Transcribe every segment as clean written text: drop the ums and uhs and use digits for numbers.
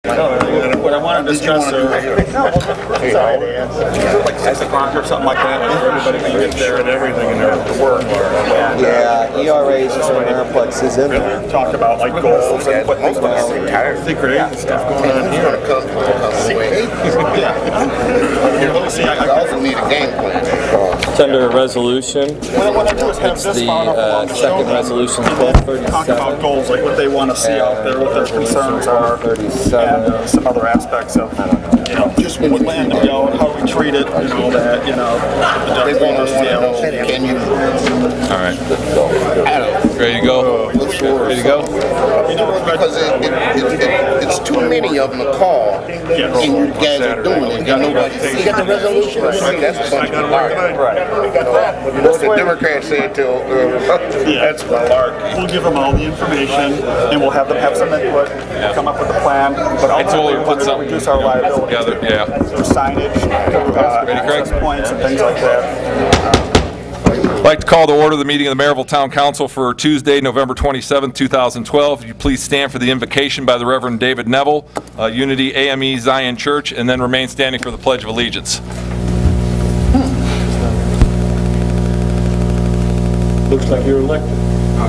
What I want to discuss like 6 o'clock or something like that. Everybody can get there and everything in there to work. Yeah, ERAs and Ameriplex is in there. Talk about like goals and what most of us secret agent stuff going on here. I also need a game plan. It's under a resolution. It's the second resolution, 1237. Talk about goals, like what they want to see out there, what their concerns are, and some other aspects of, just when we land to go and how we treat it, and all that, Can you? All right. Ready to go? Ready to go? Because it's too many of them to call, and you guys are doing it. You got the resolution? That's a bunch of lark. What's the Democrats said to that's lark. We'll give them all the information, and we'll have them have some input, come up with a plan, but ultimately we want to reduce our liability through signage, access points, and things like that. I'd like to call to order the meeting of the Merrillville Town Council for Tuesday, November 27, 2012. Would you please stand for the invocation by the Reverend David Neville, Unity AME Zion Church, and then remain standing for the Pledge of Allegiance. Looks like you're elected.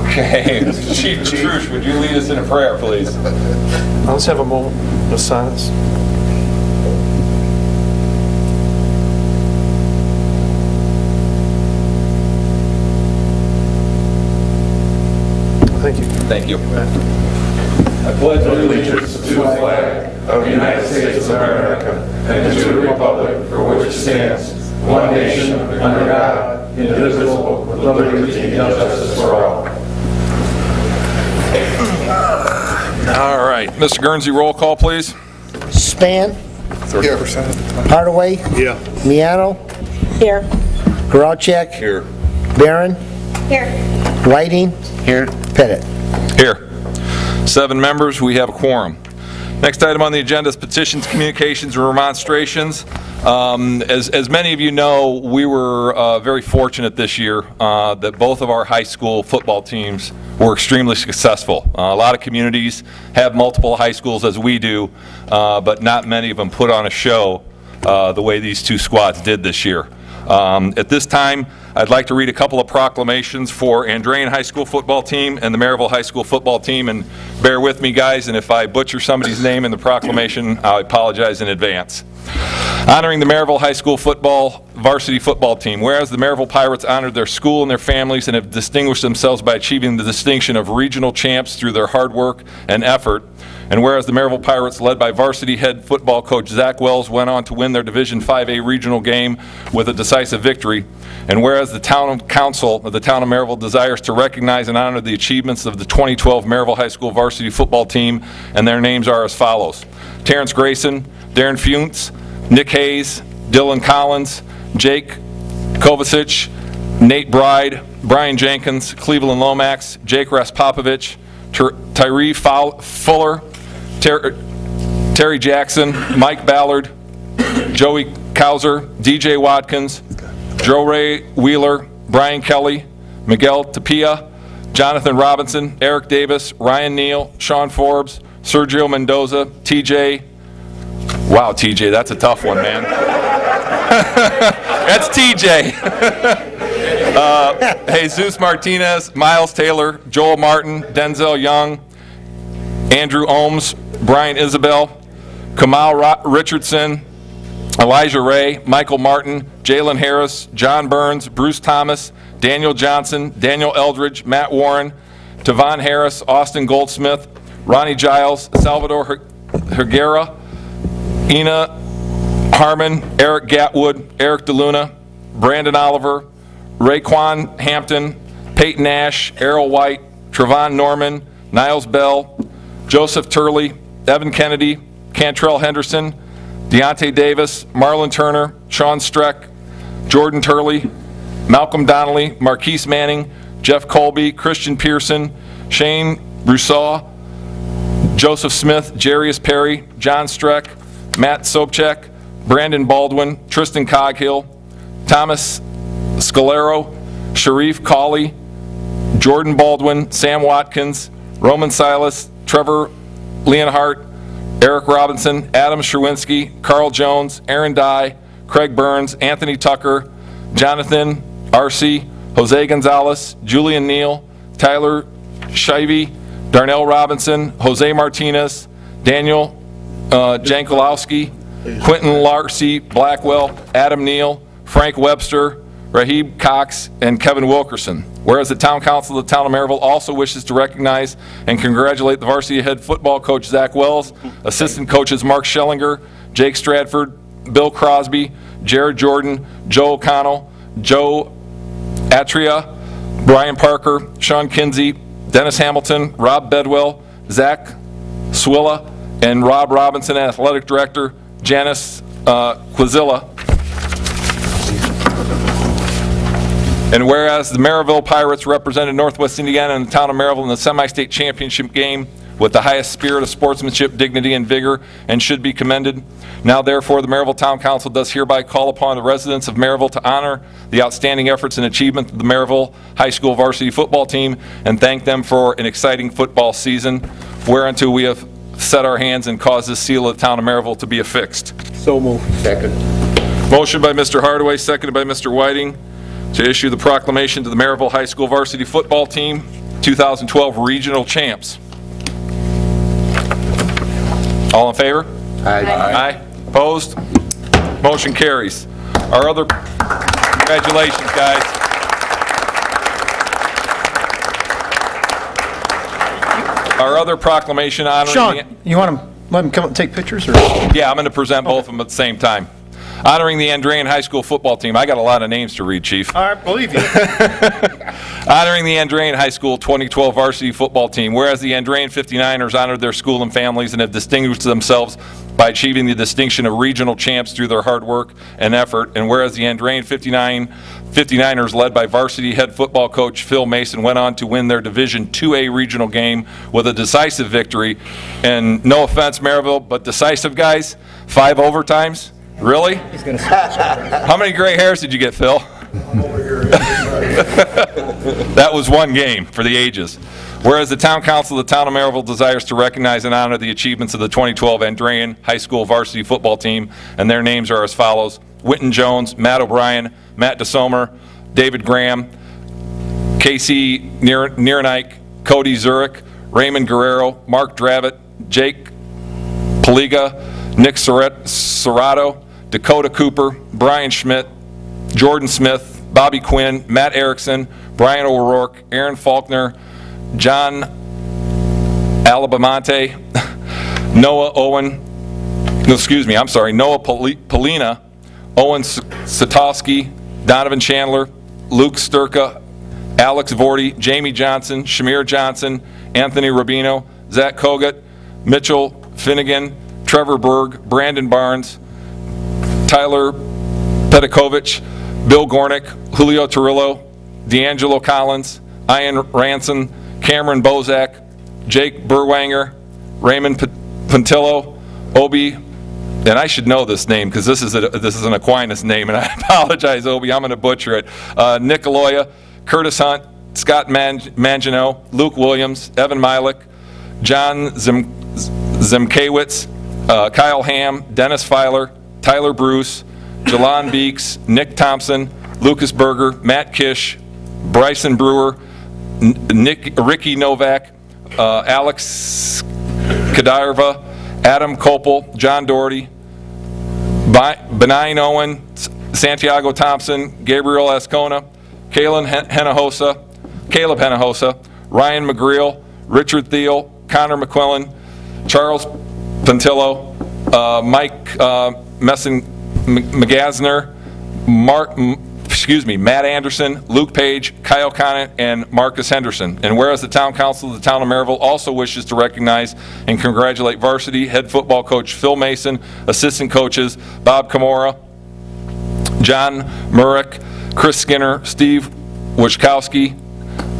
Okay. Chief Petrush, would you lead us in a prayer, please? Let's have a moment of silence. Thank you. Thank you. I pledge allegiance to the flag of the United States of America and to the republic for which it stands, one nation, under God, indivisible, with liberty and justice for all. All right. Mr. Guernsey, roll call, please. Span. 30%. Hardaway. Yeah. Miano. Here. Garalchek. Here. Barron. Here. Whiting. Here. Pettit. Here. 7 members. We have a quorum. Next item on the agenda is petitions, communications, and remonstrations. As many of you know, we were very fortunate this year that both of our high school football teams were extremely successful. A lot of communities have multiple high schools as we do, but not many of them put on a show the way these 2 squads did this year. At this time, I'd like to read a couple of proclamations for Andrean High School football team and the Merrillville High School football team, and bear with me, guys, and if I butcher somebody's name in the proclamation, I apologize in advance. Honoring the Merrillville High School football varsity football team. Whereas the Merrillville Pirates honored their school and their families and have distinguished themselves by achieving the distinction of regional champs through their hard work and effort. And whereas the Merrillville Pirates, led by varsity head football coach Zach Wells, went on to win their Division 5A regional game with a decisive victory. And whereas the Town Council of the Town of Merrillville desires to recognize and honor the achievements of the 2012 Merrillville High School varsity football team, and their names are as follows: Terrence Grayson, Darren Funtz, Nick Hayes, Dylan Collins, Jake Kovacic, Nate Bride, Brian Jenkins, Cleveland Lomax, Jake Raspopovich, Tyree Fuller, Terry Jackson, Mike Ballard, Joey Kauser, DJ Watkins, Joe Ray Wheeler, Brian Kelly, Miguel Tapia, Jonathan Robinson, Eric Davis, Ryan Neal, Sean Forbes, Sergio Mendoza, TJ. Wow, TJ, that's a tough one, man. That's TJ. Jesus Martinez, Miles Taylor, Joel Martin, Denzel Young, Andrew Ohms, Brian Isabel, Kamal Richardson, Elijah Ray, Michael Martin, Jalen Harris, John Burns, Bruce Thomas, Daniel Johnson, Daniel Eldridge, Matt Warren, Tavon Harris, Austin Goldsmith, Ronnie Giles, Salvador Higuera, Ina Harmon, Eric Gatwood, Eric DeLuna, Brandon Oliver, Raekwon Hampton, Peyton Nash, Errol White, Trevon Norman, Niles Bell, Joseph Turley, Evan Kennedy, Cantrell Henderson, Deontay Davis, Marlon Turner, Sean Streck, Jordan Turley, Malcolm Donnelly, Marquise Manning, Jeff Colby, Christian Pearson, Shane Brousseau, Joseph Smith, Jarius Perry, John Streck, Matt Sobchak, Brandon Baldwin, Tristan Coghill, Thomas Scalero, Sharif Cawley, Jordan Baldwin, Sam Watkins, Roman Silas, Trevor Leonhardt, Eric Robinson, Adam Sherwinski, Carl Jones, Aaron Dye, Craig Burns, Anthony Tucker, Jonathan Arce, Jose Gonzalez, Julian Neal, Tyler Shivey, Darnell Robinson, Jose Martinez, Daniel Jankulowski, Quentin Larcy Blackwell, Adam Neal, Frank Webster, Rahib Cox, and Kevin Wilkerson. Whereas the Town Council of the Town of Merrillville also wishes to recognize and congratulate the varsity head football coach Zach Wells, assistant coaches Mark Schellinger, Jake Stratford, Bill Crosby, Jared Jordan, Joe O'Connell, Joe Atria, Brian Parker, Sean Kinsey, Dennis Hamilton, Rob Bedwell, Zach Swilla, and Rob Robinson, athletic director, Janice Quazilla. And whereas the Merrillville Pirates represented Northwest Indiana and the town of Merrillville in the semi-state championship game with the highest spirit of sportsmanship, dignity, and vigor, and should be commended. Now, therefore, the Merrillville Town Council does hereby call upon the residents of Merrillville to honor the outstanding efforts and achievement of the Merrillville High School varsity football team and thank them for an exciting football season, whereunto we have set our hands and caused this seal of the town of Merrillville to be affixed. So moved. Second. Motion by Mr. Hardaway, seconded by Mr. Whiting, to issue the proclamation to the Merrillville High School varsity football team 2012 regional champs. All in favor? Aye. Aye. Opposed? Motion carries. Our other, congratulations, guys. Our other proclamation honoring Sean, you want to let them come up and take pictures? Or? Yeah, I'm going to present both of them at the same time. Honoring the Andrean High School football team. I got a lot of names to read, Chief. I believe you. Honoring the Andrean High School 2012 varsity football team. Whereas the Andrean 59ers honored their school and families and have distinguished themselves by achieving the distinction of regional champs through their hard work and effort. And whereas the Andrean 59ers, led by varsity head football coach Phil Mason, went on to win their Division IIA regional game with a decisive victory. And no offense, Merrillville, but decisive, guys. 5 overtimes. Really? How many gray hairs did you get, Phil? That was one game for the ages. Whereas the Town Council of the Town of Merrillville desires to recognize and honor the achievements of the 2012 Andrean High School varsity football team, and their names are as follows: Winton Jones, Matt O'Brien, Matt DeSomer, David Graham, Casey Nierenike, Cody Zurich, Raymond Guerrero, Mark Dravitt, Jake Paliga, Nick Serrato, Dakota Cooper, Brian Schmidt, Jordan Smith, Bobby Quinn, Matt Erickson, Brian O'Rourke, Aaron Faulkner, John Alabamante, Noah Polina, Owen Satowski, Donovan Chandler, Luke Sturka, Alex Vorty, Jamie Johnson, Shamir Johnson, Anthony Rubino, Zach Kogut, Mitchell Finnegan, Trevor Berg, Brandon Barnes, Tyler Petikovic, Bill Gornick, Julio Torillo, D'Angelo Collins, Ian Ranson, Cameron Bozak, Jake Burwanger, Raymond Puntillo, Obi, and I should know this name because this is an Aquinas name, and I apologize, Obi, I'm going to butcher it. Nick Aloya, Curtis Hunt, Scott Mangino, Luke Williams, Evan Milik, John Zemkewitz, Kyle Ham, Dennis Filer, Tyler Bruce, Jalon Beeks, Nick Thompson, Lucas Berger, Matt Kish, Bryson Brewer, Ricky Novak, Alex Kadarva, Adam Kopel, John Doherty, Benign Owen, Santiago Thompson, Gabriel Ascona, Caleb Henojosa, Ryan McGreal, Richard Thiel, Connor McQuillan, Charles Puntillo, Mike McGasner, Matt Anderson, Luke Page, Kyle Conant, and Marcus Henderson. And whereas the Town Council of the Town of Merrillville also wishes to recognize and congratulate varsity head football coach Phil Mason, assistant coaches Bob Kamora, John Murrick, Chris Skinner, Steve Wachkowski,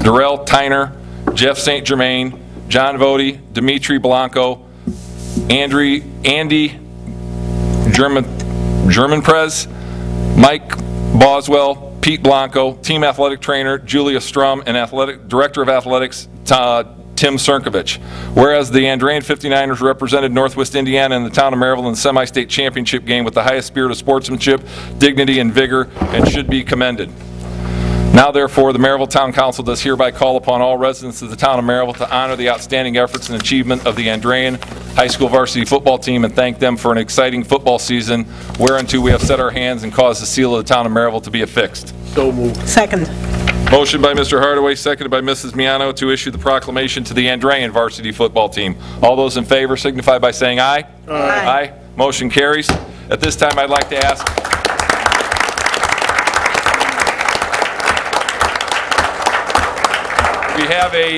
Darrell Tyner, Jeff St. Germain, John Vody, Dimitri Blanco, Andy Germanprez, Mike Boswell, Pete Blanco, team athletic trainer Julia Strum, and athletic director of athletics Tim Sirkovich. Whereas the Andrean 59ers represented Northwest Indiana and the town of Merrillville in the semi-state championship game with the highest spirit of sportsmanship, dignity, and vigor, and should be commended. Now, therefore, the Merrillville Town Council does hereby call upon all residents of the town of Merrillville to honor the outstanding efforts and achievement of the Andrean High School varsity football team and thank them for an exciting football season whereunto we have set our hands and caused the seal of the town of Merrillville to be affixed. So moved. Second. Motion by Mr. Hardaway, seconded by Mrs. Miano to issue the proclamation to the Andrean varsity football team. All those in favor signify by saying aye. Aye. Motion carries. At this time, I'd like to ask...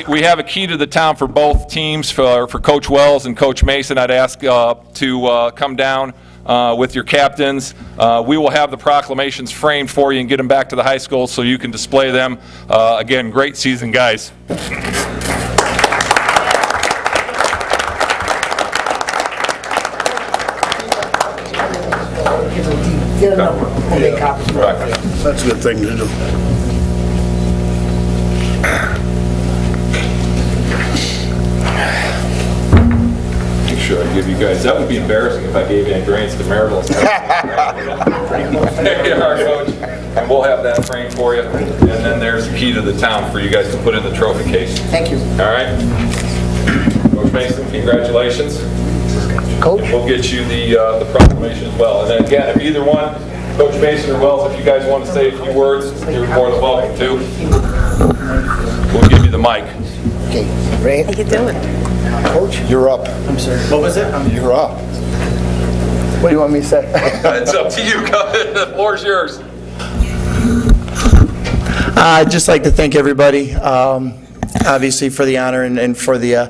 We have a key to the town for both teams, for Coach Wells and Coach Mason. I'd ask to come down with your captains. We will have the proclamations framed for you and get them back to the high school so you can display them. Again, great season, guys. That's a good thing to do. Sure, I give you guys. That would be embarrassing if I gave Andreans to Merrillville. There you are, Coach. And we'll have that framed for you. And then there's the key to the town for you guys to put in the trophy case. Thank you. All right. Coach Mason, congratulations. Coach? And we'll get you the proclamation as well. And then again, if either one, Coach Mason or Wells, if you guys want to say a few words, you're more than welcome to. We'll give you the mic. Okay, ready? How you doing? Coach? You're up. I'm sorry. What was it? You're up. What do you want me to say? It's up to you. The floor's yours. I'd just like to thank everybody, obviously, for the honor and for the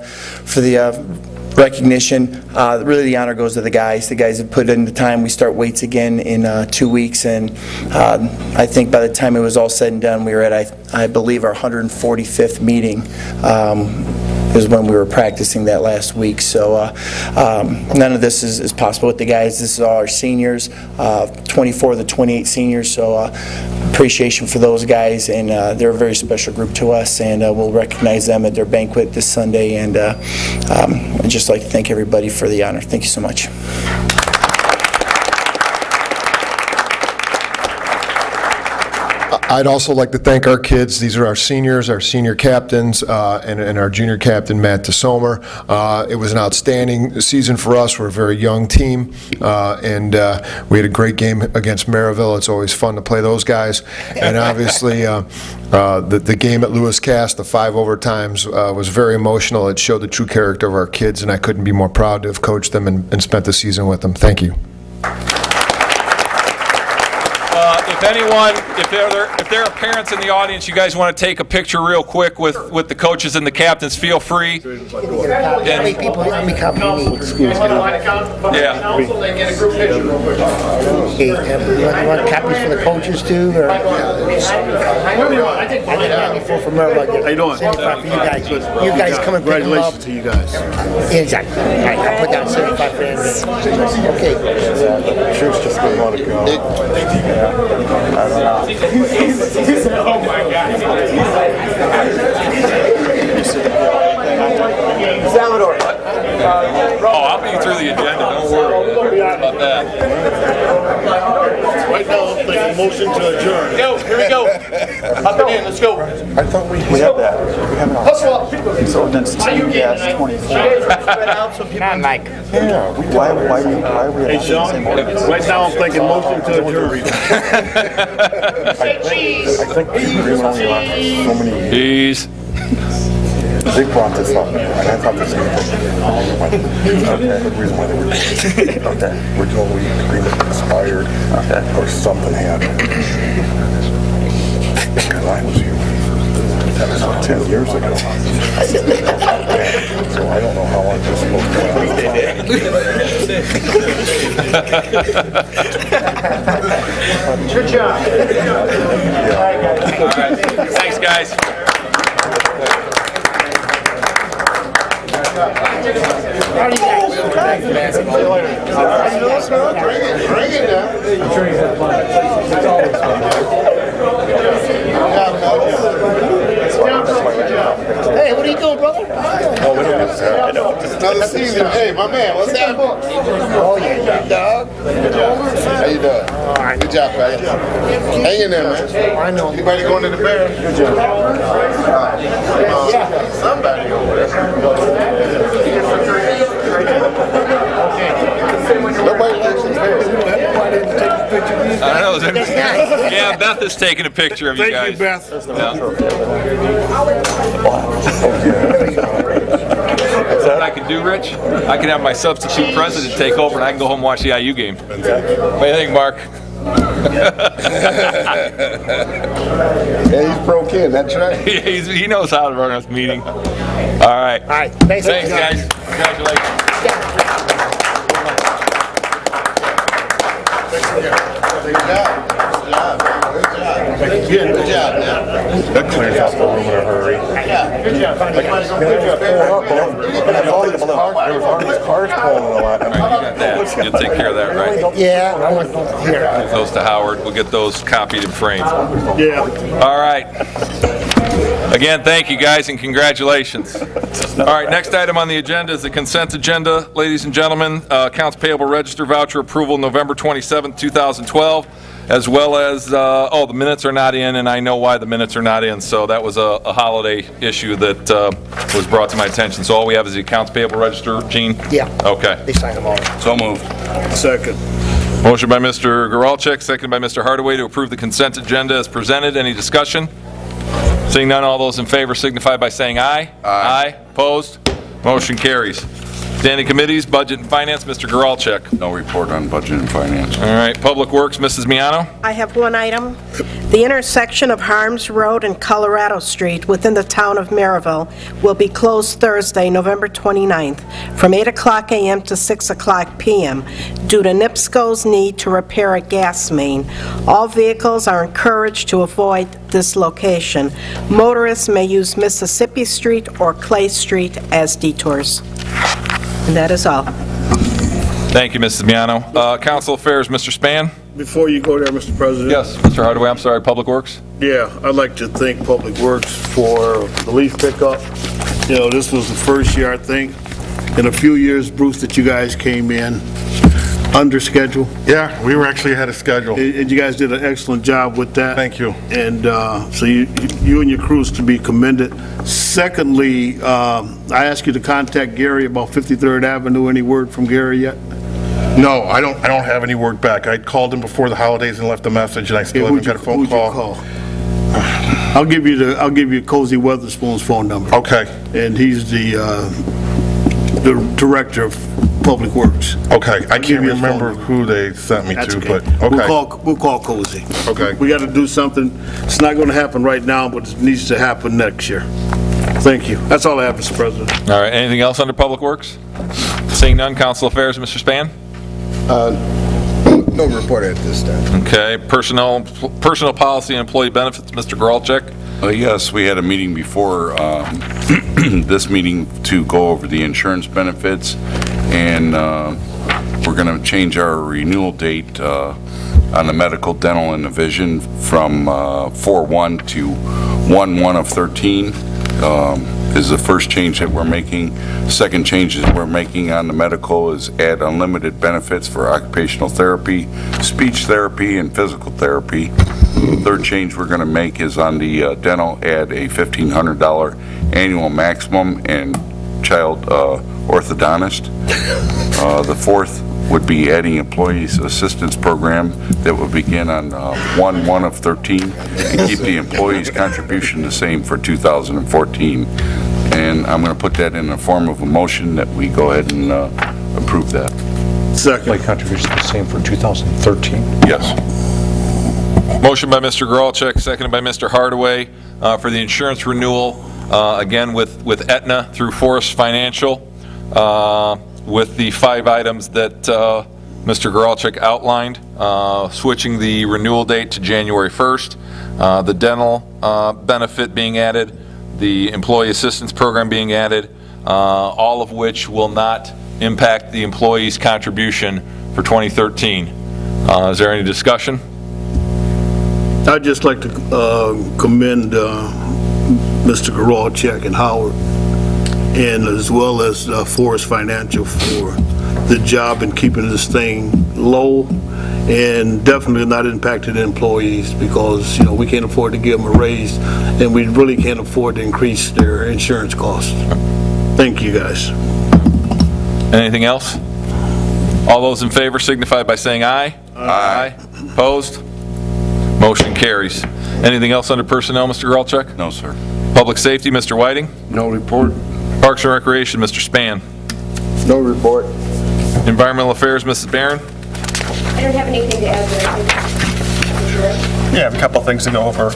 recognition. Really, the honor goes to the guys. The guys have put in the time. We start weights again in 2 weeks, and I think by the time it was all said and done, we were at, I believe, our 145th meeting. Is when we were practicing that last week. So none of this is possible with the guys. This is all our seniors, 24 of the 28 seniors. So appreciation for those guys, and they're a very special group to us, and we'll recognize them at their banquet this Sunday. And I'd just like to thank everybody for the honor. Thank you so much. I'd also like to thank our kids. These are our seniors, our senior captains, and our junior captain, Matt DeSomer. It was an outstanding season for us. We're a very young team, and we had a great game against Merrillville. It's always fun to play those guys. And obviously, the game at Lewis Cast, the 5 overtimes, was very emotional. It showed the true character of our kids, and I couldn't be more proud to have coached them and spent the season with them. Thank you. If anyone, if there are parents in the audience, you guys want to take a picture real quick with the coaches and the captains, feel free. How many people, how many copies do you need? Yeah. Okay, you want copies for the coaches too? Or? I think 94 for Merrillville. How you doing? 75 for you guys. You guys come and pick them up. Congratulations to you guys. Exactly. All right, I'll put down 75 for Andrew. Okay. Sure, just didn't want to go. Oh my God. Salvador. I'll be through the agenda. Don't worry about that. Right now, I'm thinking motion to adjourn. Go, here we go. Hop it in, let's go. I thought we have that. We have it on. Hustle up. So ordinance 10-24. Not Mike. Yeah. Why are we? Hey, Sean, right now I'm thinking motion to adjourn. Say cheese. I think the agreement only lasts so many years. Peace. They brought this up, and I thought the same thing. Okay, the reason why they were doing it. Okay, originally the agreement expired, or something happened. Because I was here. That was 10 years ago. So I don't know how long this supposed to Good job. All right. Thanks, guys. Hey, Hey, what are you doing, brother? Oh, we don't have to. I know. Another season. Hey, my man, what's happening? Oh, yeah, dog. How you doing? All right. Good job, buddy. Hang in there, man. I know. Anybody going to the Bears? Good job. Somebody over there. Nobody likes the Bears. I don't know. Yeah, Beth is taking a picture of you guys. Thank you, Beth. What I can do, Rich? I can have my substitute president take over, and I can go home and watch the IU game. What do you think, Mark? Yeah, he's pro kid, that's right. He knows how to run this meeting. All right. All right. Thanks guys. Congratulations. Good job, man. That clears out the room in a hurry. Yeah, good job. There was all these cars pulling a lot. All right, you got that. You'll take care of that, right? Yeah, I want here. Give those to Howard. We'll get those copied and framed. Yeah. All right. Again, thank you guys and congratulations. All right, next item on the agenda is the consent agenda, ladies and gentlemen. Accounts payable register voucher approval November 27, 2012, as well as, the minutes are not in, and I know why the minutes are not in, so that was a holiday issue that was brought to my attention. So all we have is the accounts payable register, Gene? Yeah. Okay. They signed them all. So moved. Second. Motion by Mr. Goralczyk, seconded by Mr. Hardaway to approve the consent agenda as presented. Any discussion? Seeing none, all those in favor signify by saying aye. Aye. Opposed? Motion carries. Standing committees, Budget and Finance, Mr. Goralczyk. No report on Budget and Finance. All right, Public Works, Mrs. Miano. I have one item. The intersection of Harms Road and Colorado Street within the town of Merrillville will be closed Thursday, November 29th, from 8 o'clock a.m. to 6 o'clock p.m. due to NIPSCO's need to repair a gas main. All vehicles are encouraged to avoid this location. Motorists may use Mississippi Street or Clay Street as detours. And that is all. Thank you, Mrs. Miano. Council Affairs, Mr. Span. Before you go there, Mr. President. Yes, Mr. Hardaway, I'm sorry, Public Works. Yeah, I'd like to thank Public Works for the leaf pickup. You know, this was the first year, I think, in a few years, Bruce, that you guys came in under schedule. Yeah, we were actually ahead of schedule. And you guys did an excellent job with that. Thank you. And so you and your crews to be commended. Secondly, I asked you to contact Gary about 53rd Avenue. Any word from Gary yet? No, I don't have any word back. I called him before the holidays and left a message, and I still haven't got a phone call. I'll give you Cozy Weatherspoon's phone number. Okay. And he's the director of Public Works. Okay. I can't remember who they sent me to, okay. but okay. We'll call Cozy. Okay. We got to do something. It's not going to happen right now, but it needs to happen next year. Thank you. That's all I have, Mr. President. All right, anything else under Public Works? Seeing none, Council Affairs, Mr. Span. No report at this time. Okay, personnel policy and employee benefits, Mr. Goralczyk. Yes, we had a meeting before this meeting to go over the insurance benefits, and we're going to change our renewal date on the medical, dental, and the vision from 4/1 to 1/1 of 13. Is the first change that we're making. Second change that we're making on the medical is add unlimited benefits for occupational therapy, speech therapy, and physical therapy. Third change we're going to make is on the dental, add a $1,500 annual maximum and child orthodontist. The fourth would be adding employees assistance program that will begin on 1/1 of 13 and keep the employees contribution the same for 2014. And I'm going to put that in the form of a motion that we go ahead and approve that. Second. Like contribution the same for 2013? Yes. Motion by Mr. Goralczyk, seconded by Mr. Hardaway for the insurance renewal, again with Aetna through Forest Financial, with the 5 items that Mr. Goralczyk outlined, switching the renewal date to January 1st, the dental benefit being added, the employee assistance program being added, all of which will not impact the employee's contribution for 2013. Is there any discussion? I'd just like to commend Mr. Garalchek and Howard, and as well as Forest Financial for the job in keeping this thing low, and definitely not impacting employees, because we can't afford to give them a raise, and we really can't afford to increase their insurance costs. Thank you, guys. Anything else? All those in favor signify by saying aye. Aye. Opposed? Motion carries. Anything else under personnel, Mr. Garalchek? No, sir. Public safety, Mr. Whiting? No report. Parks and Recreation, Mr. Span? No report. Environmental Affairs, Mrs. Barron? I don't have anything to add, but I think Yeah, I have a couple things to go over.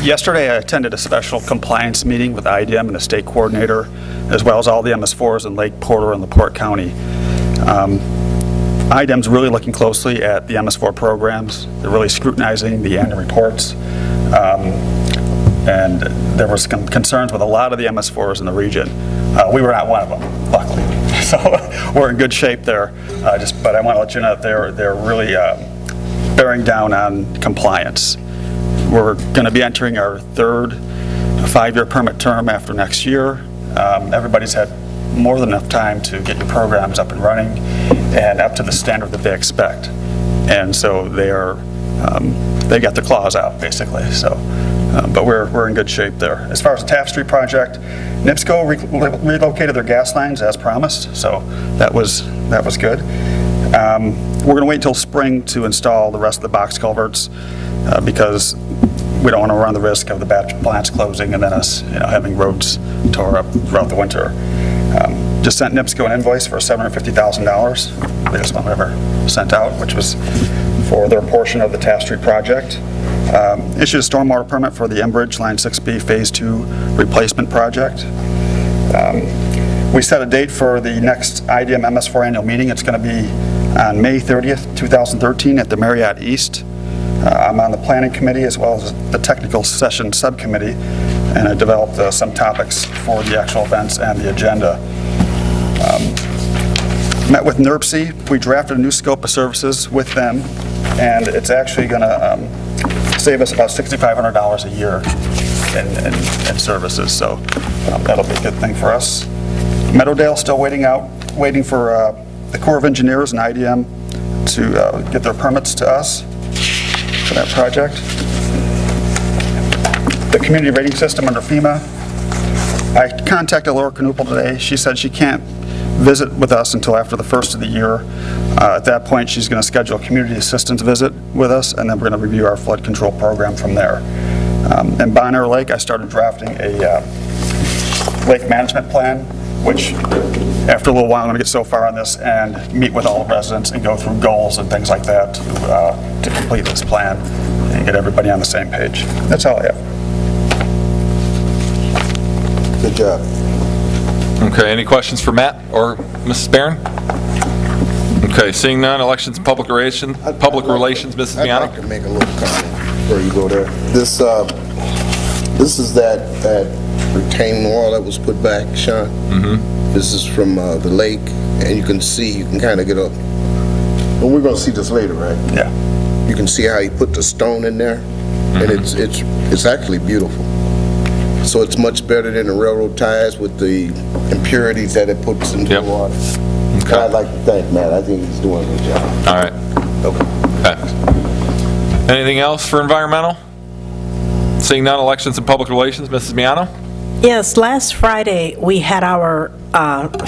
Yesterday, I attended a special compliance meeting with IDM and the state coordinator, as well as all the MS4s in Lake Porter and LaPorte County. IDM's really looking closely at the MS4 programs. They're really scrutinizing the annual reports. And there was some concerns with a lot of the MS4s in the region. We were not one of them, luckily. So we're in good shape there. But I want to let you know that they're really bearing down on compliance. We're going to be entering our third 5-year permit term after next year. Everybody's had more than enough time to get your programs up and running and up to the standard that they expect. And so they got their claws out, basically. So, but we're in good shape there. As far as the Taft Street project, NIPSCO relocated their gas lines as promised, so that was good. We're going to wait until spring to install the rest of the box culverts because we don't want to run the risk of the batch plants closing and then us having roads tore up throughout the winter. Just sent NIPSCO an invoice for $750,000, biggest one I've ever sent out, which was for their portion of the Taft Street project. Issued a stormwater permit for the Enbridge Line 6B Phase 2 replacement project. We set a date for the next IDM MS4 annual meeting. It's going to be on May 30th, 2013 at the Marriott East. I'm on the planning committee as well as the technical session subcommittee, and I developed some topics for the actual events and the agenda. Met with NERC. We drafted a new scope of services with them, and it's actually going to save us about $6,500 a year in services, so that'll be a good thing for us. Meadowdale still waiting for the Corps of Engineers and IDM to get their permits to us for that project. The community rating system under FEMA. I contacted Laura Knoopel today. She said she can't visit with us until after the first of the year. At that point, she's going to schedule a community assistance visit with us, and then we're going to review our flood control program from there. In Bonner Lake, I started drafting a lake management plan, which after a little while, I'm going to get so far on this and meet with all the residents and go through goals and things like that to complete this plan and get everybody on the same page. That's all I have. Good job. Okay, any questions for Matt or Mrs. Barron? Okay, seeing none, elections and public relations, Mrs. Miano? I'd like to make a little comment before you go there. This is that retaining wall that was put back, Sean. Mm-hmm. This is from the lake, and you can kind of get up. And we're going to see this later, right? Yeah. You can see how he put the stone in there, and it's actually beautiful. So it's much better than the railroad ties with the impurities that it puts into the water. Okay. I'd like to thank Matt. I think he's doing a good job. All right. Okay. Anything else for environmental? Seeing none, elections and public relations, Mrs. Miano? Yes, last Friday we had our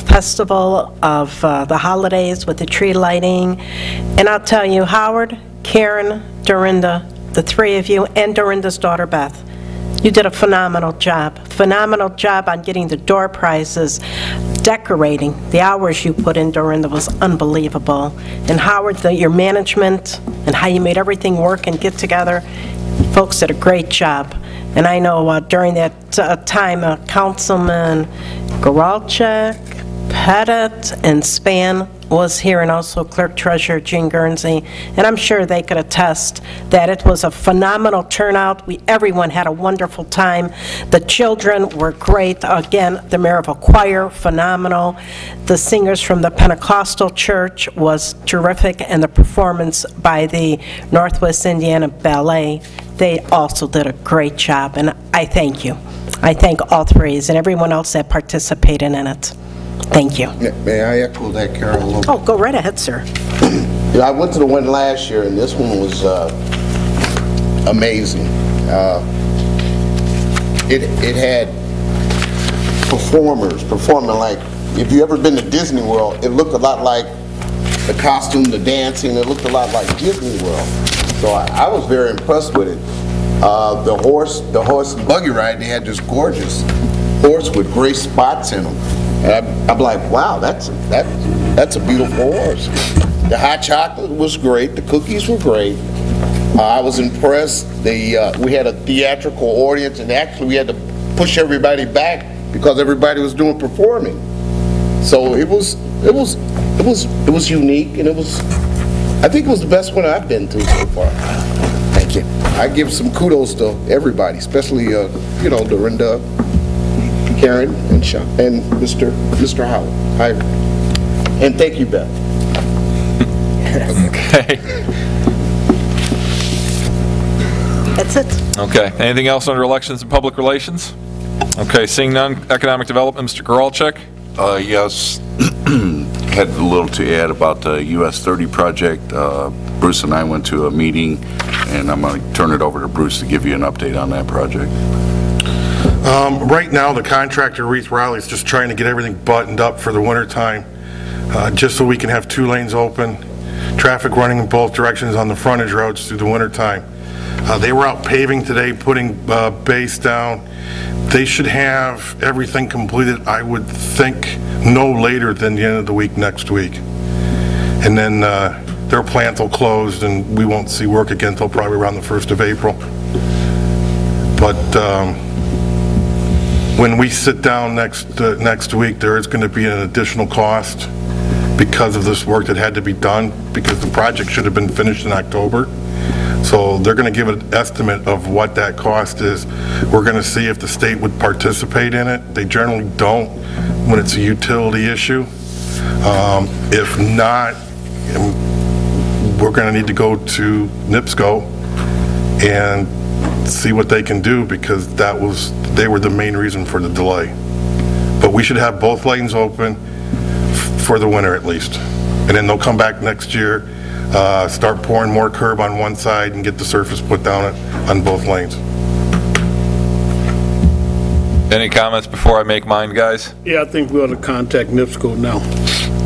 festival of the holidays with the tree lighting, and I'll tell you, Howard, Karen, Dorinda, the three of you, and Dorinda's daughter Beth, you did a phenomenal job on getting the door prizes, decorating. The hours you put in, Dorinda, was unbelievable. And Howard, your management and how you made everything work and get together, folks did a great job. And I know during that time, Councilman Garalchek, Pettit, and Span was here, and also Clerk Treasurer Jean Guernsey, and I'm sure they could attest that it was a phenomenal turnout. Everyone had a wonderful time. The children were great. Again, the Merrillville Choir, phenomenal. The singers from the Pentecostal Church was terrific, and the performance by the Northwest Indiana Ballet, they also did a great job, and I thank you. I thank all three and everyone else that participated in it. Thank you. May I echo that, Carol? A little? Oh, go right ahead, sir. Yeah, I went to the one last year, and this one was amazing. It had performers performing like, if you ever been to Disney World, it looked a lot like the costume, the dancing, it looked a lot like Disney World. So I was very impressed with it. The horse buggy ride, they had this gorgeous horse with gray spots in them. And I'm like, wow, that's a beautiful horse. The hot chocolate was great. The cookies were great. I was impressed. We had a theatrical audience, and actually we had to push everybody back because everybody was performing. So it was unique, and I think it was the best one I've been to so far. Thank you. I give some kudos to everybody, especially Dorinda, Karen, and Sean, and Mr. Howard. And thank you, Beth. Okay. That's it. Okay. Anything else under elections and public relations? Okay. Seeing none, economic development, Mr. Goralczyk? Yes. Had a little to add about the US 30 project. Bruce and I went to a meeting, and I'm going to turn it over to Bruce to give you an update on that project. Right now, the contractor, Reese Riley, is just trying to get everything buttoned up for the winter time, just so we can have 2 lanes open, traffic running in both directions on the frontage roads through the winter time. They were out paving today, putting base down. They should have everything completed, I would think, no later than the end of the week next week. And then their plant will close, and we won't see work again until probably around the 1st of April. But when we sit down next week, there is going to be an additional cost because of this work that had to be done, because the project should have been finished in October. So they're going to give an estimate of what that cost is. We're going to see if the state would participate in it. They generally don't when it's a utility issue. If not, we're going to need to go to NIPSCO and see what they can do, because they were the main reason for the delay. But we should have both lanes open for the winter at least. And then they'll come back next year, start pouring more curb on one side and get the surface put down on both lanes. Any comments before I make mine, guys? Yeah, I think we ought to contact NIPSCO now.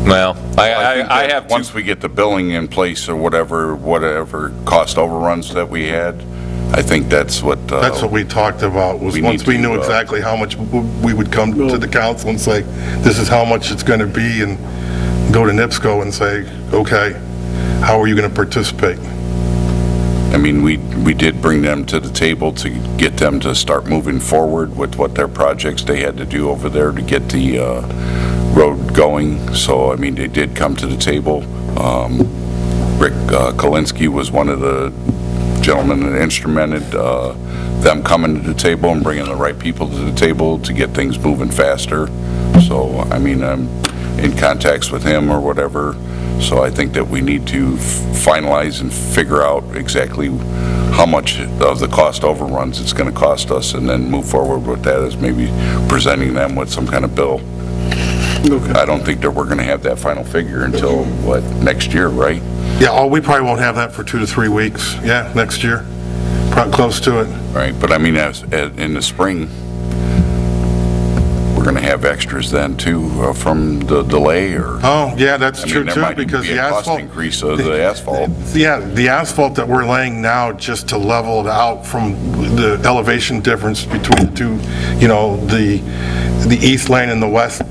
Well, I have once we get the billing in place or whatever cost overruns that we had, I think that's what we talked about, was once we knew exactly how much we would come to the council and say, this is how much it's going to be, and go to NIPSCO and say, okay, how are you going to participate? I mean, we did bring them to the table to get them to start moving forward with what their projects they had to do over there to get the road going. So, I mean, they did come to the table. Rick Kalinsky was one of the gentlemen that instrumented them coming to the table and bringing the right people to the table to get things moving faster. So, I mean, I'm in contacts with him or whatever. So I think that we need to finalize and figure out exactly how much of the cost overruns it's going to cost us, and then move forward with that as maybe presenting them with some kind of bill. Okay. I don't think that we're going to have that final figure until, what, next year, right? Yeah, we probably won't have that for 2 to 3 weeks. Yeah, next year. Probably close to it. Right, but I mean, in the spring, we're going to have extras then too from the delay, or? Oh, yeah, that's true too, because the asphalt. Cost increase of the asphalt. Yeah, the asphalt that we're laying now, just to level it out from the elevation difference between the two, you know, the east lane and the west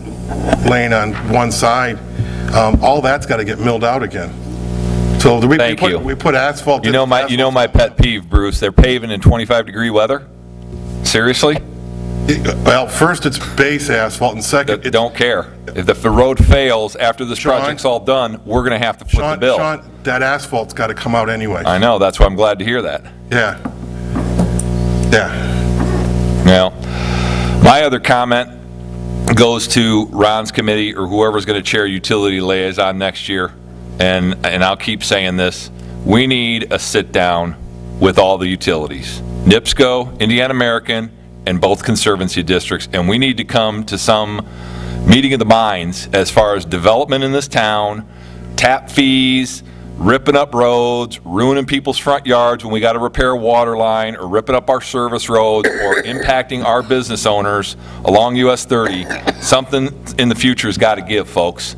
lane on one side, all that's got to get milled out again. So we put asphalt. You know my pet peeve, Bruce. They're paving in 25-degree weather. Seriously? Well, first it's base asphalt, and second, don't care. If the road fails after this project's all done, we're going to have to foot the bill. Sean, that asphalt's got to come out anyway. I know. That's why I'm glad to hear that. Yeah. Yeah. Now, my other comment goes to Ron's committee, or whoever's going to chair utility liaison next year, and I'll keep saying this. We need a sit down with all the utilities. NIPSCO, Indiana American, in both conservancy districts, and we need to come to some meeting of the minds as far as development in this town, tap fees, ripping up roads, ruining people's front yards when we got to repair a water line, or ripping up our service roads, or impacting our business owners along US 30. Something in the future has got to give, folks.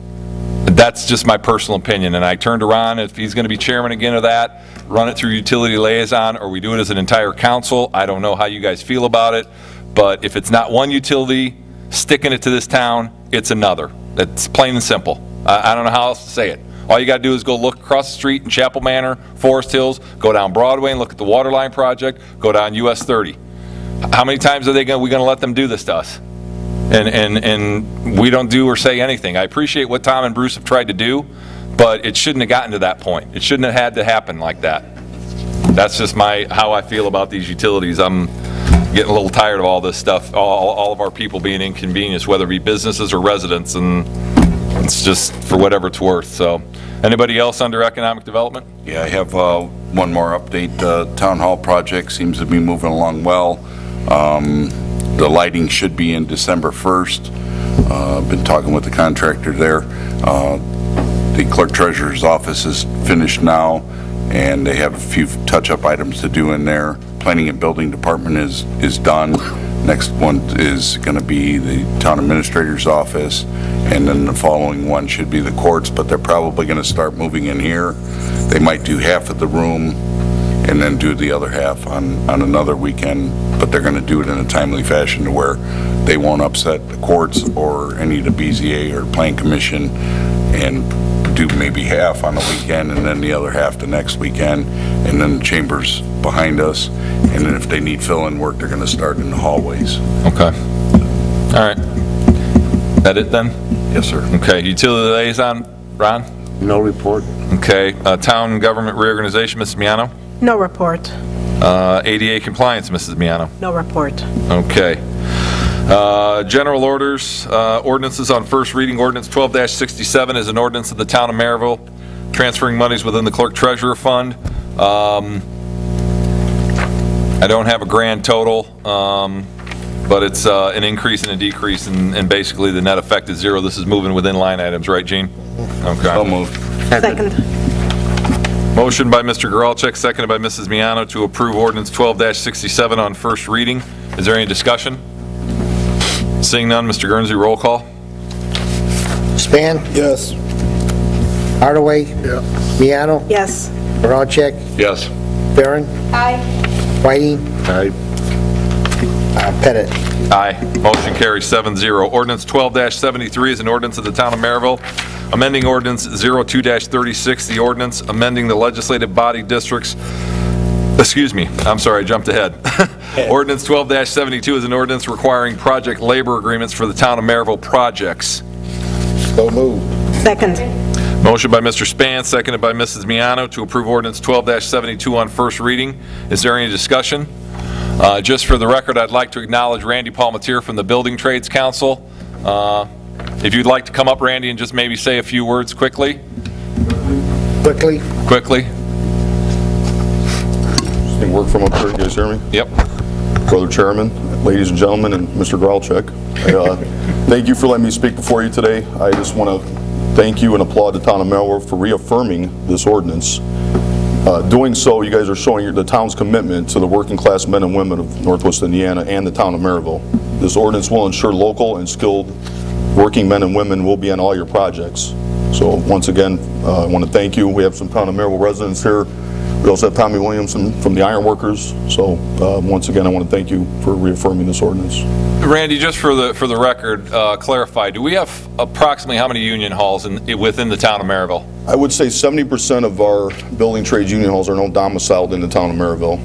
That's just my personal opinion, and I turned to Ron, if he's going to be chairman again of that, run it through utility liaison, or we do it as an entire council. I don't know how you guys feel about it, but if it's not one utility sticking it to this town, it's another. It's plain and simple. I don't know how else to say it. All you got to do is go look across the street in Chapel Manor, Forest Hills, go down Broadway and look at the water line project, go down US 30. How many times are we going to let them do this to us? And we don't do or say anything. I appreciate what Tom and Bruce have tried to do, but it shouldn't have gotten to that point. It shouldn't have had to happen like that. That's just how I feel about these utilities. I'm getting a little tired of all this stuff, all of our people being inconvenienced, whether it be businesses or residents, and it's just for whatever it's worth. So, anybody else under economic development? Yeah, I have one more update. Town Hall project seems to be moving along well. The lighting should be in December 1st. I've been talking with the contractor there. The clerk treasurer's office is finished now, and they have a few touch-up items to do in there. Planning and building department is done. Next one is going to be the town administrator's office, and then the following one should be the courts, but they're probably going to start moving in here. They might do half of the room and then do the other half on another weekend, but they're going to do it in a timely fashion to where they won't upset the courts or any of the BZA or Plan Commission, and do maybe half on the weekend and then the other half the next weekend, and then the chambers behind us, and then if they need fill-in work, they're going to start in the hallways. Okay. All right. That it then? Yes, sir. Okay. Utility liaison, Ron? No report. Okay. Town government reorganization, Mrs. Miano? No report. ADA compliance, Mrs. Miano? No report. Okay. General orders, ordinances on first reading. Ordinance 12-67 is an ordinance of the town of Merrillville transferring monies within the clerk treasurer fund. I don't have a grand total, but it's an increase and a decrease, and basically the net effect is zero. This is moving within line items, right, Gene? Okay. So moved. Second. Motion by Mr. Geralchek, seconded by Mrs. Miano to approve ordinance 12-67 on first reading. Is there any discussion? Seeing none, Mr. Guernsey, roll call. Span? Yes. Hardaway? Yeah. Miano? Yes. Geralcheck? Yes. Barron? Aye. Whiting? Aye. Pettit? Aye. Motion carries 7-0. Ordinance 12-73 is an ordinance of the town of Merrillville, amending ordinance 02-36, the ordinance amending the legislative body districts. Excuse me, I'm sorry, I jumped ahead. Ordinance 12-72 is an ordinance requiring project labor agreements for the town of Merrillville projects. So moved. Second. Motion by Mr. Span, seconded by Mrs. Miano to approve ordinance 12-72 on first reading. Is there any discussion? Just for the record, I'd like to acknowledge Randy Palmatier from the Building Trades Council. If you'd like to come up, Randy, and just maybe say a few words quickly. Quickly. Work from up here, you guys hear me? Yep. Brother Chairman, ladies and gentlemen, and Mr. Gralchek, thank you for letting me speak before you today. I just want to thank you and applaud the town of Merrillville for reaffirming this ordinance. Doing so, you guys are showing the town's commitment to the working class men and women of Northwest Indiana and the town of Merrillville. This ordinance will ensure local and skilled working men and women will be on all your projects. So once again, I want to thank you. We have some town of Merrillville residents here. We also have Tommy Williamson from the Iron Workers. So once again, I want to thank you for reaffirming this ordinance. Randy, just for the record, clarify, do we have approximately how many union halls within the town of Merrillville? I would say 70% of our building trades union halls are now domiciled in the town of Merrillville.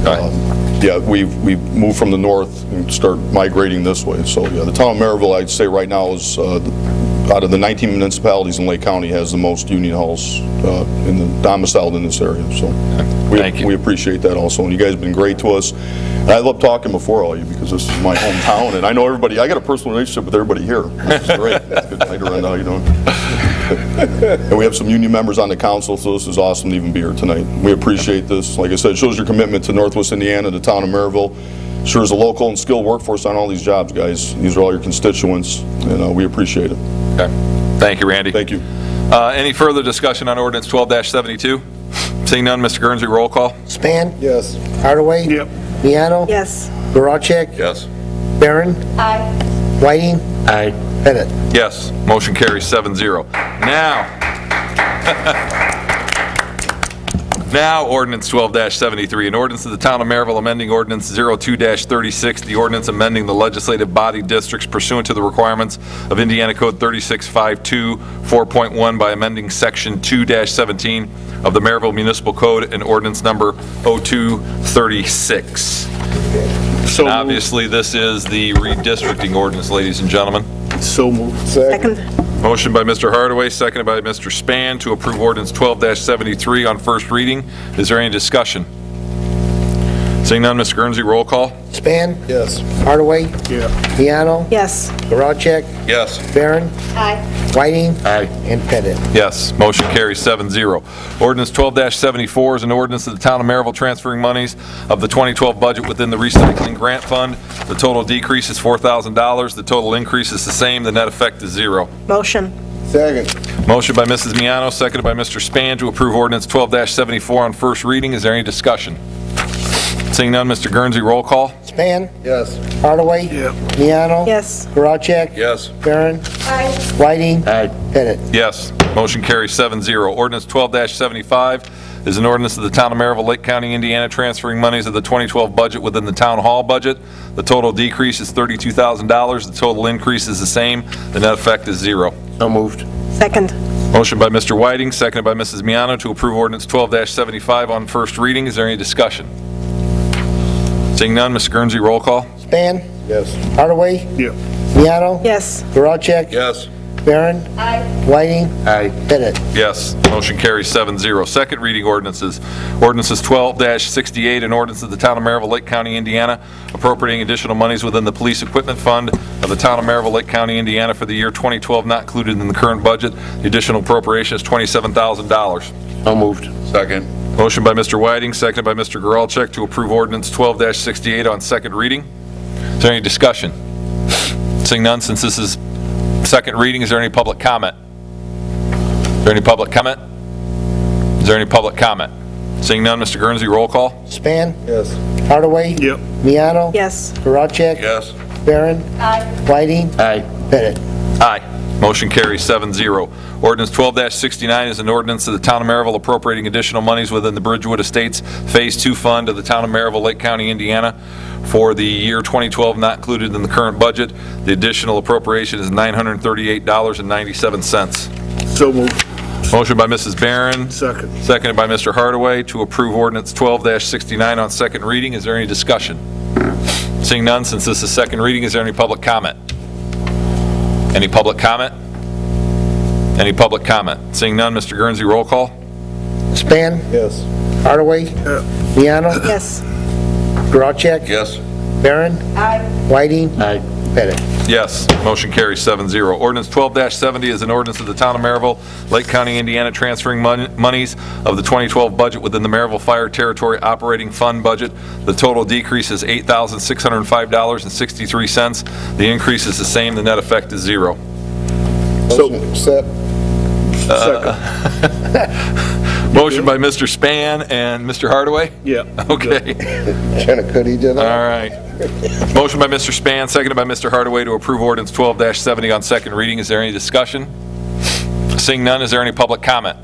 Okay. Yeah, we've moved from the north and start migrating this way. So yeah, the town of Merrillville, I'd say right now is out of the 19 municipalities in Lake County has the most union halls domiciled in this area. So we appreciate that also, and you guys have been great to us. And I love talking before all you because this is my hometown, and I know everybody. I got a personal relationship with everybody here. This is great. That's good. Hi, Dorinda, how you doing? And we have some union members on the council, so this is awesome to even be here tonight. We appreciate this. Like I said, it shows your commitment to Northwest Indiana, the town of Merrillville. Sure is a local and skilled workforce on all these jobs, guys. These are all your constituents, and we appreciate it. Okay. Thank you, Randy. Thank you. Any further discussion on ordinance 12-72? Seeing none, Mr. Guernsey, roll call. Span? Yes. Hardaway? Yep. Miano? Yes. Geralcheck? Yes. Barron? Aye. Whiting? Aye. Pettit? Yes. Motion carries 7-0. Now, ordinance 12-73, an ordinance of the Town of Merrillville amending ordinance 02-36, the ordinance amending the legislative body districts pursuant to the requirements of Indiana Code 3652 4.1 by amending section 2-17 of the Merrillville Municipal Code and ordinance number 0236. So And obviously, this is the redistricting ordinance, ladies and gentlemen. So moved. Second. Motion by Mr. Hardaway, seconded by Mr. Span to approve ordinance 12-73 on first reading. Is there any discussion? Seeing none, Mr. Guernsey, roll call. Span? Yes. Hardaway? Yeah. Miano? Yes. Geralcheck? Yes. Barron? Aye. Whiting? Aye. And Pettit? Yes, motion carries 7-0. Ordinance 12-74 is an ordinance of the Town of Merrillville transferring monies of the 2012 budget within the recycling grant fund. The total decrease is $4,000. The total increase is the same. The net effect is 0. Motion. Second. Motion by Mrs. Miano, seconded by Mr. Span to approve ordinance 12-74 on first reading. Is there any discussion? Seeing none, Mr. Guernsey, roll call. Span? Yes. Hardaway? Yeah. Miano? Yes. Geralcheck? Yes. Barron? Aye. Whiting? Aye. Pettit? Yes. Motion carries 7-0. Ordinance 12-75 is an ordinance of the Town of Merrillville, Lake County, Indiana, transferring monies of the 2012 budget within the Town Hall budget. The total decrease is $32,000. The total increase is the same. The net effect is 0. So moved. Second. Motion by Mr. Whiting, seconded by Mrs. Miano to approve ordinance 12-75 on first reading. Is there any discussion? Seeing none, Mr. Guernsey, roll call. Span? Yes. Hardaway? Yeah. Miano? Yes. Geralcheck? Yes. Barron? Aye. Whiting? Aye. Pettit? Yes. Motion carries 7-0. Second reading ordinances. Ordinances 12-68, an ordinance of the Town of Merrillville, Lake County, Indiana, appropriating additional monies within the Police Equipment Fund of the Town of Merrillville, Lake County, Indiana for the year 2012 not included in the current budget. The additional appropriation is $27,000. So moved. Second. Motion by Mr. Whiting, seconded by Mr. Geralcheck to approve ordinance 12-68 on second reading. Is there any discussion? Seeing none, since this is second reading, is there any public comment? Is there any public comment? Is there any public comment? Seeing none, Mr. Guernsey, roll call. Span? Yes. Hardaway? Yep. Miano? Yes. Geralcheck? Yes. Barron? Aye. Whiting? Aye. Pettit? Aye. Motion carries 7-0. Ordinance 12-69 is an ordinance of the Town of Merrillville appropriating additional monies within the Bridgewood Estates Phase 2 Fund of the Town of Merrillville, Lake County, Indiana for the year 2012 not included in the current budget. The additional appropriation is $938.97. So moved. Motion by Mrs. Barron. Second. Seconded by Mr. Hardaway to approve ordinance 12-69 on second reading. Is there any discussion? Seeing none, since this is second reading, is there any public comment? Any public comment? Any public comment? Seeing none, Mr. Guernsey, roll call. Span? Yes. Hardaway? Miano? Yes. Geralcheck? Yes. Barron? Aye. Whiting? Aye. Pettit? Yes. Motion carries 7-0. Ordinance 12-70 is an ordinance of the Town of Merrillville, Lake County, Indiana, transferring monies of the 2012 budget within the Merrillville Fire Territory Operating Fund budget. The total decrease is $8,605.63. The increase is the same. The net effect is 0. So, accept. Motion by Mr. Span and Mr. Hardaway? Yeah. Okay. Trying to cut each other. All right. Motion by Mr. Span, seconded by Mr. Hardaway to approve ordinance 12-70 on second reading. Is there any discussion? Seeing none, is there any public comment?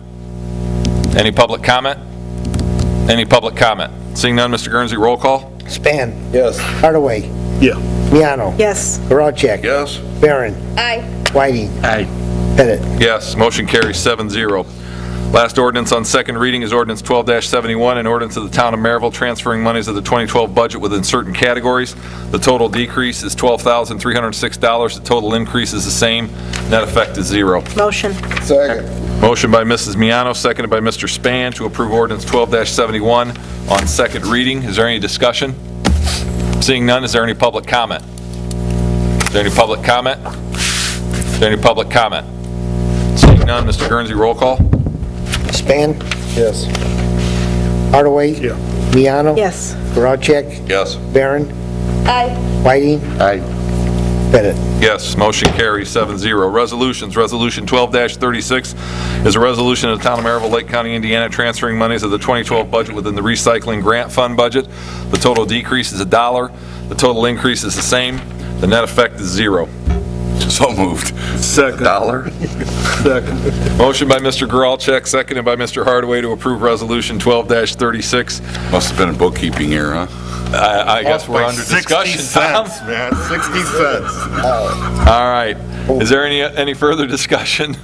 Any public comment? Any public comment? Seeing none, Mr. Guernsey, roll call. Span? Yes. Hardaway? Yeah. Miano? Yes. Geralcheck? Yes. Barron? Aye. Whiting? Aye. Pettit? Yes, motion carries 7-0. Last ordinance on second reading is ordinance 12-71, an ordinance of the Town of Merrillville transferring monies of the 2012 budget within certain categories. The total decrease is $12,306. The total increase is the same. Net effect is 0. Motion. Second. Motion by Mrs. Miano, seconded by Mr. Span to approve ordinance 12-71 on second reading. Is there any discussion? Seeing none, is there any public comment? Is there any public comment? Is there any public comment? Seeing none, Mr. Guernsey, roll call. Span? Yes. Hardaway? Yeah. Miano? Yes. Geralcheck? Yes. Barron? Aye. Whiting. Aye. Bennett. Yes, motion carries 7-0. Resolutions. Resolution 12-36 is a resolution of the Town of Merrillville, Lake County, Indiana, transferring monies of the 2012 budget within the recycling grant fund budget. The total decrease is $1. The total increase is the same. The net effect is 0. So moved. Second. $1. Second. Motion by Mr. Gralchek, seconded by Mr. Hardaway to approve Resolution 12-36. Must have been a bookkeeping error, huh? I guess we're under discussion, Tom. 60 cents, man, 60 cents. All right. Is there any further discussion?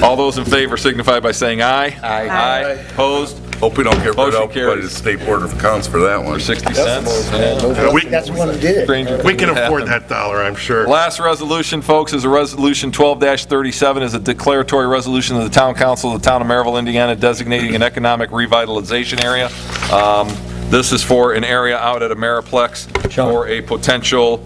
All those in favor signify by saying aye. Aye. Aye. Opposed? Hope we don't get rid Motion of by carries. the State Board of Accounts for that one. 60 cents. That's the one who did it. We can afford that dollar, I'm sure. Last resolution, folks, is a resolution 12-37, is a declaratory resolution of the Town Council of the Town of Merrillville, Indiana, designating an economic revitalization area. This is for an area out at Ameriplex for a potential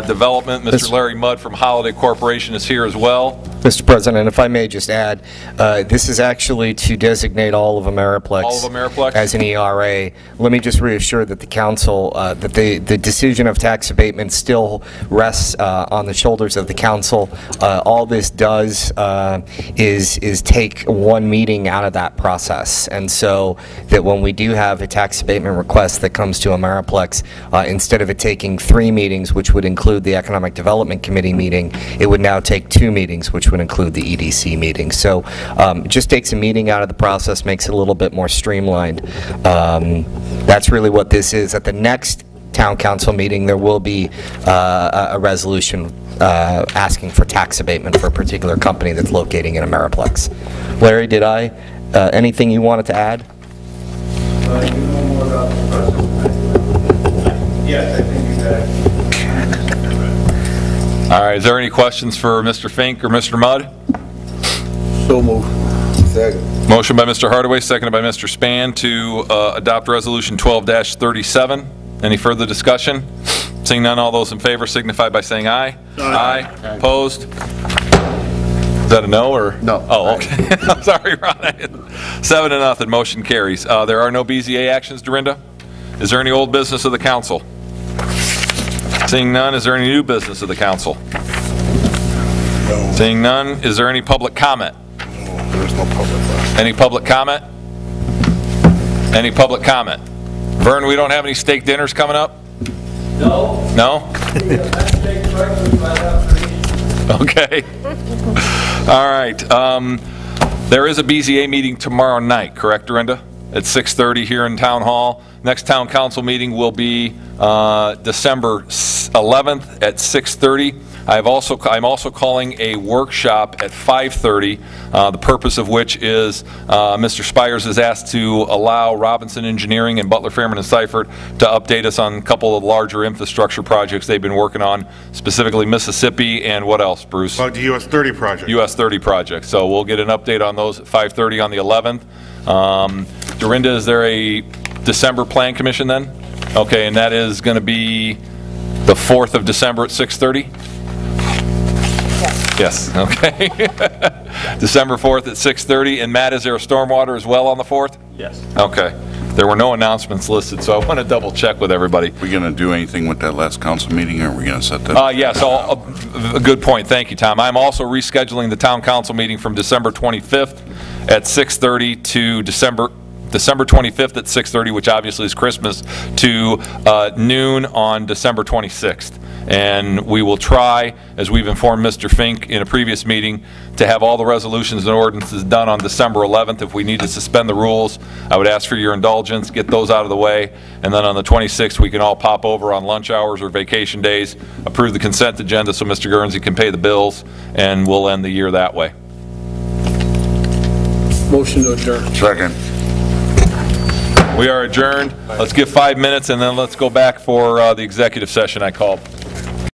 development. Mr. Larry Mudd from Holiday Corporation is here as well. Mr. President, if I may just add, this is actually to designate all of Ameriplex, as an ERA. Let me just reassure that the council, that the decision of tax abatement still rests on the shoulders of the council. All this does is take one meeting out of that process, and so that when we do have a tax abatement request that comes to Ameriplex, instead of it taking 3 meetings, which would include the Economic Development Committee meeting, it would now take 2 meetings, which would include the EDC meeting. So it just takes a meeting out of the process, makes it a little bit more streamlined. That's really what this is. At the next Town Council meeting, there will be a resolution asking for tax abatement for a particular company that's locating in Ameriplex. Larry, did I, anything you wanted to add? Yes, I think you said. All right, is there any questions for Mr. Fink or Mr. Mudd? So moved. Second. Motion by Mr. Hardaway, seconded by Mr. Span to adopt Resolution 12-37. Any further discussion? Seeing none, all those in favor signify by saying aye. Aye. Opposed? Is that a no or? No. Oh, okay. I'm sorry, Ron. 7-0, motion carries. There are no BZA actions, Dorinda? Is there any old business of the council? Seeing none, is there any new business of the council? No. Seeing none, is there any public comment? No, there's no public left. Any public comment? Any public comment? Vern, we don't have any steak dinners coming up? No. No? Okay. All right. There is a BZA meeting tomorrow night, correct, Dorinda? At 6:30 here in Town Hall. Next Town Council meeting will be December 11th at 6:30. I'm also calling a workshop at 5:30, the purpose of which is Mr. Spires is asked to allow Robinson Engineering and Butler, Fairman, and Seifert to update us on a couple of larger infrastructure projects they've been working on, specifically Mississippi and what else, Bruce? About the US 30 project. US 30 project. So we'll get an update on those at 5:30 on the 11th. Dorinda, is there a December Plan Commission then? Okay, and that is going to be the 4th of December at 6:30? Yes, okay. December 4th at 6:30. And Matt, is there a stormwater as well on the 4th? Yes. Okay. There were no announcements listed, so I want to double check with everybody. We going to do anything with that last council meeting, or are we going to set that? Yeah, so a good point. Thank you, Tom. I'm also rescheduling the town council meeting from December 25th at 6:30 to December 25th at 6:30, which obviously is Christmas, to noon on December 26th. And we will try, as we've informed Mr. Fink in a previous meeting, to have all the resolutions and ordinances done on December 11th. If we need to suspend the rules, I would ask for your indulgence, get those out of the way, and then on the 26th, we can all pop over on lunch hours or vacation days, approve the consent agenda so Mr. Guernsey can pay the bills, and we'll end the year that way. Motion to adjourn. Second. We are adjourned. Let's give 5 minutes, and then let's go back for the executive session I called.